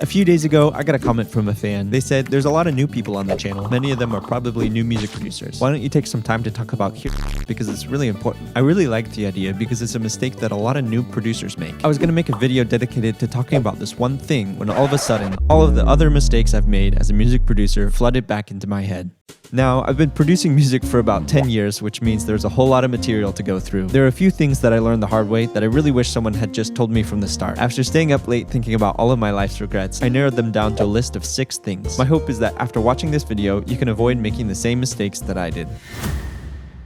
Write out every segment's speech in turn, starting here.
A few days ago, I got a comment from a fan. They said, there's a lot of new people on the channel. Many of them are probably new music producers. Why don't you take some time to talk about here? Because it's really important. I really liked the idea because it's a mistake that a lot of new producers make. I was going to make a video dedicated to talking about this one thing when all of a sudden, all of the other mistakes I've made as a music producer flooded back into my head. Now, I've been producing music for about 10 years, which means there's a whole lot of material to go through. There are a few things that I learned the hard way that I really wish someone had just told me from the start. After staying up late thinking about all of my life's regrets, I narrowed them down to a list of 6 things. My hope is that after watching this video, you can avoid making the same mistakes that I did.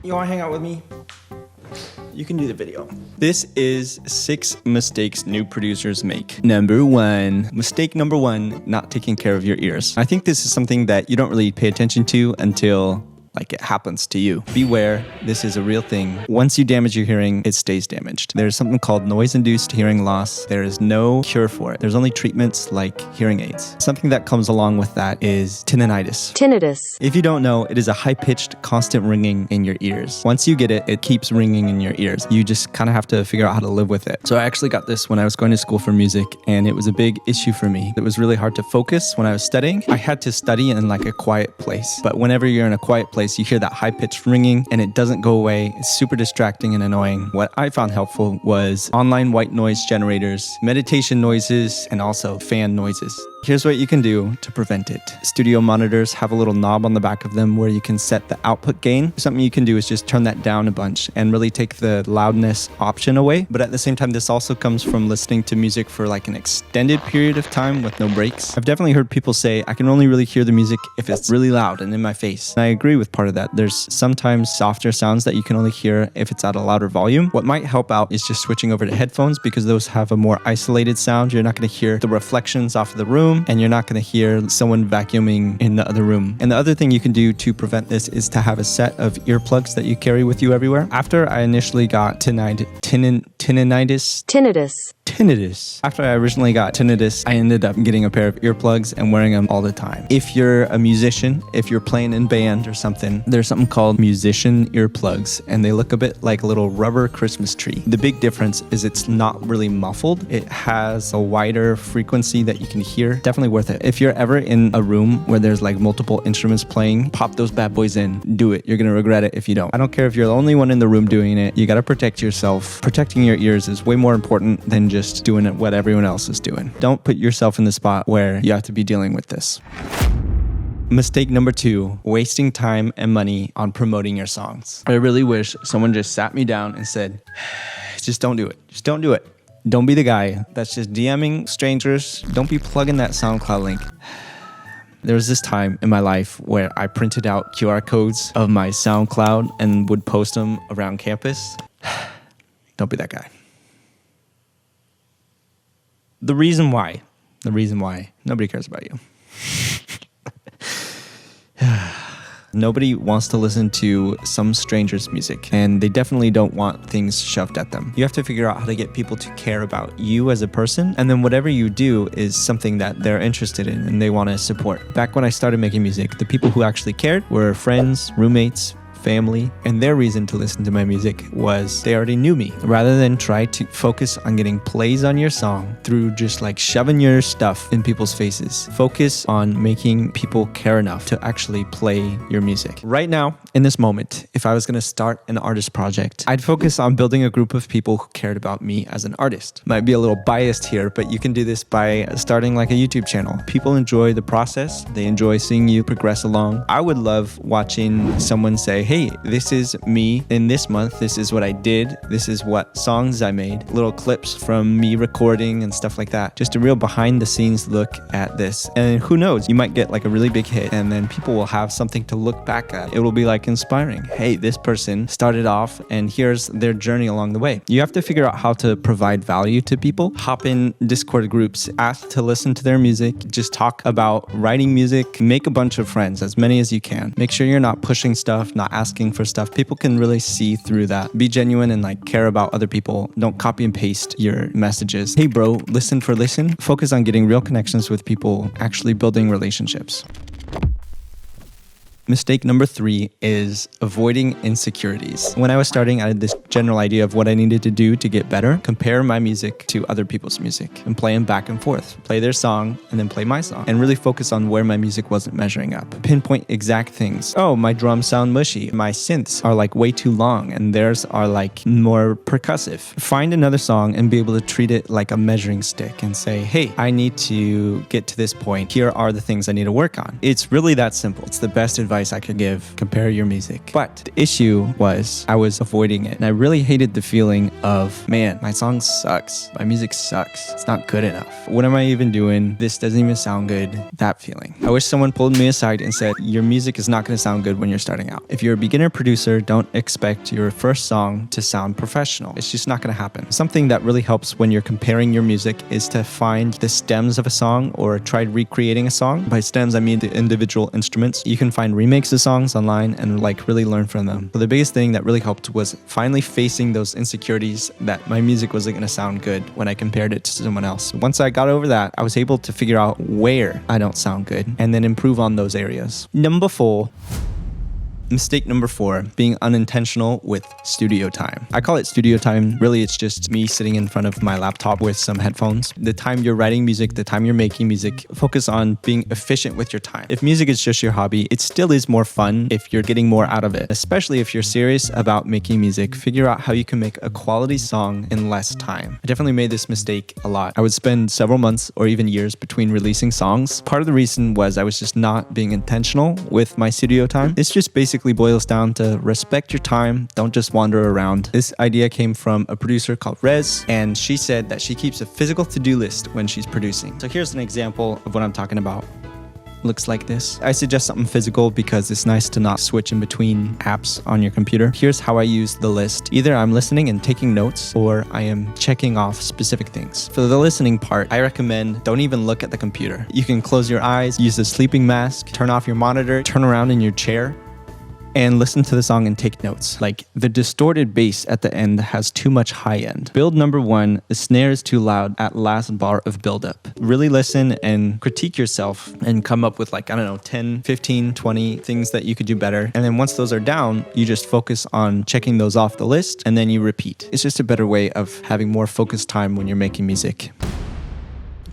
You wanna hang out with me? You can do the video. This is 6 mistakes new producers make. Number 1. Mistake number 1, not taking care of your ears. I think this is something that you don't really pay attention to until it happens to you. Beware, this is a real thing. Once you damage your hearing, it stays damaged. There's something called noise-induced hearing loss. There is no cure for it. There's only treatments like hearing aids. Something that comes along with that is tinnitus. If you don't know, it is a high-pitched, constant ringing in your ears. Once you get it, it keeps ringing in your ears. You just kind of have to figure out how to live with it. So I actually got this when I was going to school for music, and it was a big issue for me. It was really hard to focus when I was studying. I had to study in a quiet place. But whenever you're in a quiet place, you hear that high-pitched ringing and it doesn't go away. It's super distracting and annoying. What I found helpful was online white noise generators, meditation noises, and also fan noises. Here's what you can do to prevent it. Studio monitors have a little knob on the back of them where you can set the output gain. Something you can do is just turn that down a bunch and really take the loudness option away. But at the same time, this also comes from listening to music for an extended period of time with no breaks. I've definitely heard people say, I can only really hear the music if it's really loud and in my face. And I agree with part of that. There's sometimes softer sounds that you can only hear if it's at a louder volume. What might help out is just switching over to headphones because those have a more isolated sound. You're not going to hear the reflections off of the room, and you're not going to hear someone vacuuming in the other room. And the other thing you can do to prevent this is to have a set of earplugs that you carry with you everywhere. After I initially got tinnitus. After I originally got tinnitus, I ended up getting a pair of earplugs and wearing them all the time. If you're a musician, if you're playing in band or something, there's something called musician earplugs, and they look a bit like a little rubber Christmas tree. The big difference is it's not really muffled. It has a wider frequency that you can hear. Definitely worth it. If you're ever in a room where there's multiple instruments playing, pop those bad boys in. Do it. You're gonna regret it if you don't. I don't care if you're the only one in the room doing it. You gotta protect yourself. Protecting your ears is way more important than just doing it what everyone else is doing. Don't put yourself in the spot where you have to be dealing with this. Mistake number 2, wasting time and money on promoting your songs. I really wish someone just sat me down and said, just don't do it. Just don't do it. Don't be the guy that's just DMing strangers. Don't be plugging that SoundCloud link. There was this time in my life where I printed out QR codes of my SoundCloud and would post them around campus. Don't be that guy. The reason why, nobody cares about you. Nobody wants to listen to some stranger's music, and they definitely don't want things shoved at them. You have to figure out how to get people to care about you as a person, and then whatever you do is something that they're interested in and they want to support. Back when I started making music, the people who actually cared were friends, roommates, family, and their reason to listen to my music was they already knew me. Rather than try to focus on getting plays on your song through just shoving your stuff in people's faces, focus on making people care enough to actually play your music. Right now, in this moment, if I was going to start an artist project, I'd focus on building a group of people who cared about me as an artist. Might be a little biased here, but you can do this by starting a YouTube channel. People enjoy the process. They enjoy seeing you progress along. I would love watching someone say, hey, this is me in this month. This is what I did. This is what songs I made. Little clips from me recording and stuff like that. Just a real behind the scenes look at this. And who knows, you might get a really big hit and then people will have something to look back at. It will be inspiring. Hey, this person started off and here's their journey along the way. You have to figure out how to provide value to people. Hop in Discord groups, ask to listen to their music, just talk about writing music, make a bunch of friends, as many as you can. Make sure you're not pushing stuff, not asking for stuff. People can really see through that. Be genuine and care about other people. Don't copy and paste your messages. Hey bro, listen for listen. Focus on getting real connections with people, actually building relationships. Mistake number 3 is avoiding insecurities. When I was starting, I had this general idea of what I needed to do to get better, compare my music to other people's music and play them back and forth, play their song and then play my song, and really focus on where my music wasn't measuring up. Pinpoint exact things. Oh, my drums sound mushy. My synths are like way too long and theirs are like more percussive. Find another song and be able to treat it like a measuring stick and say, hey, I need to get to this point. Here are the things I need to work on. It's really that simple. It's the best advice I could give. Compare your music. But the issue was I was avoiding it. And I really hated the feeling of, man, my song sucks. My music sucks. It's not good enough. What am I even doing? This doesn't even sound good. That feeling. I wish someone pulled me aside and said, your music is not going to sound good when you're starting out. If you're a beginner producer, don't expect your first song to sound professional. It's just not going to happen. Something that really helps when you're comparing your music is to find the stems of a song or try recreating a song. By stems, I mean the individual instruments. You can find remakes of songs online and like really learn from them. So the biggest thing that really helped was finally facing those insecurities that my music wasn't going to sound good when I compared it to someone else. Once I got over that, I was able to figure out where I don't sound good and then improve on those areas. Number 4. Mistake number 4, being unintentional with studio time. I call it studio time. Really, it's just me sitting in front of my laptop with some headphones. The time you're writing music, the time you're making music, focus on being efficient with your time. If music is just your hobby, it still is more fun if you're getting more out of it. Especially if you're serious about making music, figure out how you can make a quality song in less time. I definitely made this mistake a lot. I would spend several months or even years between releasing songs. Part of the reason was I was just not being intentional with my studio time. It's just basically boils down to respect your time. Don't just wander around. This idea came from a producer called Rez, and she said that she keeps a physical to-do list when she's producing. So here's an example of what I'm talking about. Looks like this. I suggest something physical because it's nice to not switch in between apps on your computer. Here's how I use the list. Either I'm listening and taking notes or I am checking off specific things. For the listening part, I recommend don't even look at the computer. You can close your eyes, use a sleeping mask, turn off your monitor, turn around in your chair, and listen to the song and take notes. Like the distorted bass at the end has too much high end. Build number 1, the snare is too loud at last bar of buildup. Really listen and critique yourself and come up with like, I don't know, 10, 15, 20 things that you could do better. And then once those are down, you just focus on checking those off the list and then you repeat. It's just a better way of having more focused time when you're making music.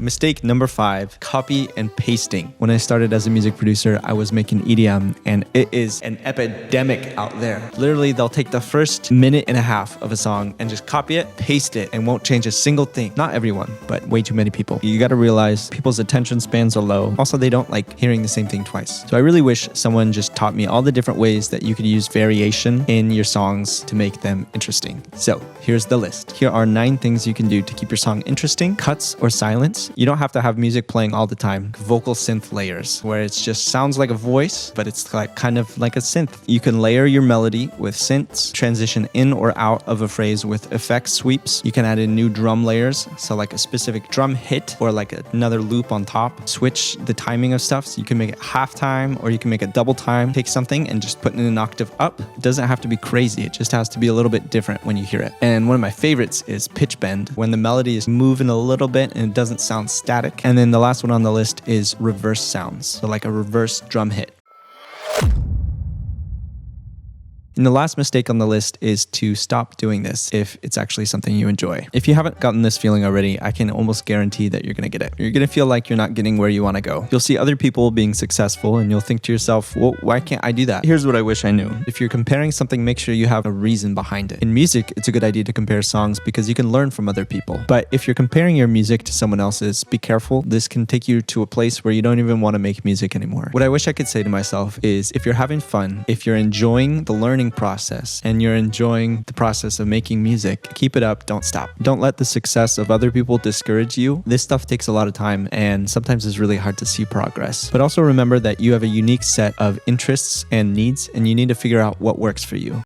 Mistake number 5, copy and pasting. When I started as a music producer, I was making EDM and it is an epidemic out there. Literally, they'll take the first minute and a half of a song and just copy it, paste it, and won't change a single thing. Not everyone, but way too many people. You gotta realize people's attention spans are low. Also, they don't like hearing the same thing twice. So I really wish someone just taught me all the different ways that you could use variation in your songs to make them interesting. So here's the list. Here are 9 things you can do to keep your song interesting. Cuts or silence. You don't have to have music playing all the time. Vocal synth layers, where it just sounds like a voice, but it's like kind of like a synth. You can layer your melody with synths, transition in or out of a phrase with effect sweeps. You can add in new drum layers, so like a specific drum hit or like another loop on top. Switch the timing of stuff, so you can make it half time or you can make it double time. Take something and just put it in an octave up. It doesn't have to be crazy. It just has to be a little bit different when you hear it. And one of my favorites is pitch bend, when the melody is moving a little bit and it doesn't sound static. And then the last one on the list is reverse sounds, so like a reverse drum hit. And the last mistake on the list is to stop doing this if it's actually something you enjoy. If you haven't gotten this feeling already, I can almost guarantee that you're gonna get it. You're gonna feel like you're not getting where you wanna go. You'll see other people being successful and you'll think to yourself, well, why can't I do that? Here's what I wish I knew. If you're comparing something, make sure you have a reason behind it. In music, it's a good idea to compare songs because you can learn from other people. But if you're comparing your music to someone else's, be careful. This can take you to a place where you don't even wanna make music anymore. What I wish I could say to myself is if you're having fun, if you're enjoying the learning process and you're enjoying the process of making music, keep it up, don't stop. Don't let the success of other people discourage you. This stuff takes a lot of time and sometimes it's really hard to see progress. But also remember that you have a unique set of interests and needs and you need to figure out what works for you.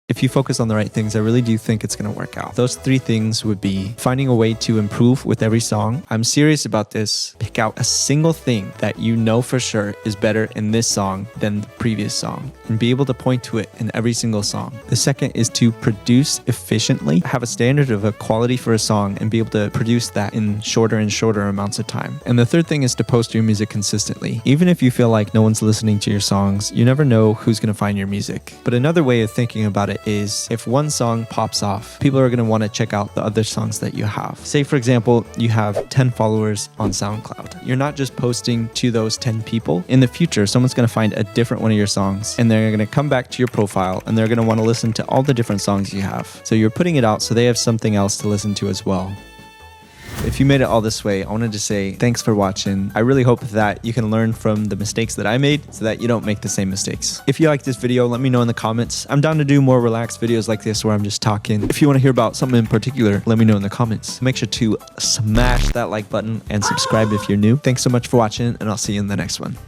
If you focus on the right things, I really do think it's going to work out. Those 3 things would be finding a way to improve with every song. I'm serious about this. Pick out a single thing that you know for sure is better in this song than the previous song and be able to point to it in every single song. The second is to produce efficiently, have a standard of a quality for a song and be able to produce that in shorter and shorter amounts of time. And the third thing is to post your music consistently. Even if you feel like no one's listening to your songs, you never know who's going to find your music. But another way of thinking about it is if one song pops off, people are going to want to check out the other songs that you have. Say, for example, you have 10 followers on SoundCloud. You're not just posting to those 10 people. In the future, someone's going to find a different one of your songs and they're going to come back to your profile and they're going to want to listen to all the different songs you have. So you're putting it out so they have something else to listen to as well. If you made it all this way, I wanted to say thanks for watching. I really hope that you can learn from the mistakes that I made so that you don't make the same mistakes. If you like this video, let me know in the comments. I'm down to do more relaxed videos like this where I'm just talking. If you want to hear about something in particular, let me know in the comments. Make sure to smash that like button and subscribe if you're new. Thanks so much for watching, and I'll see you in the next one.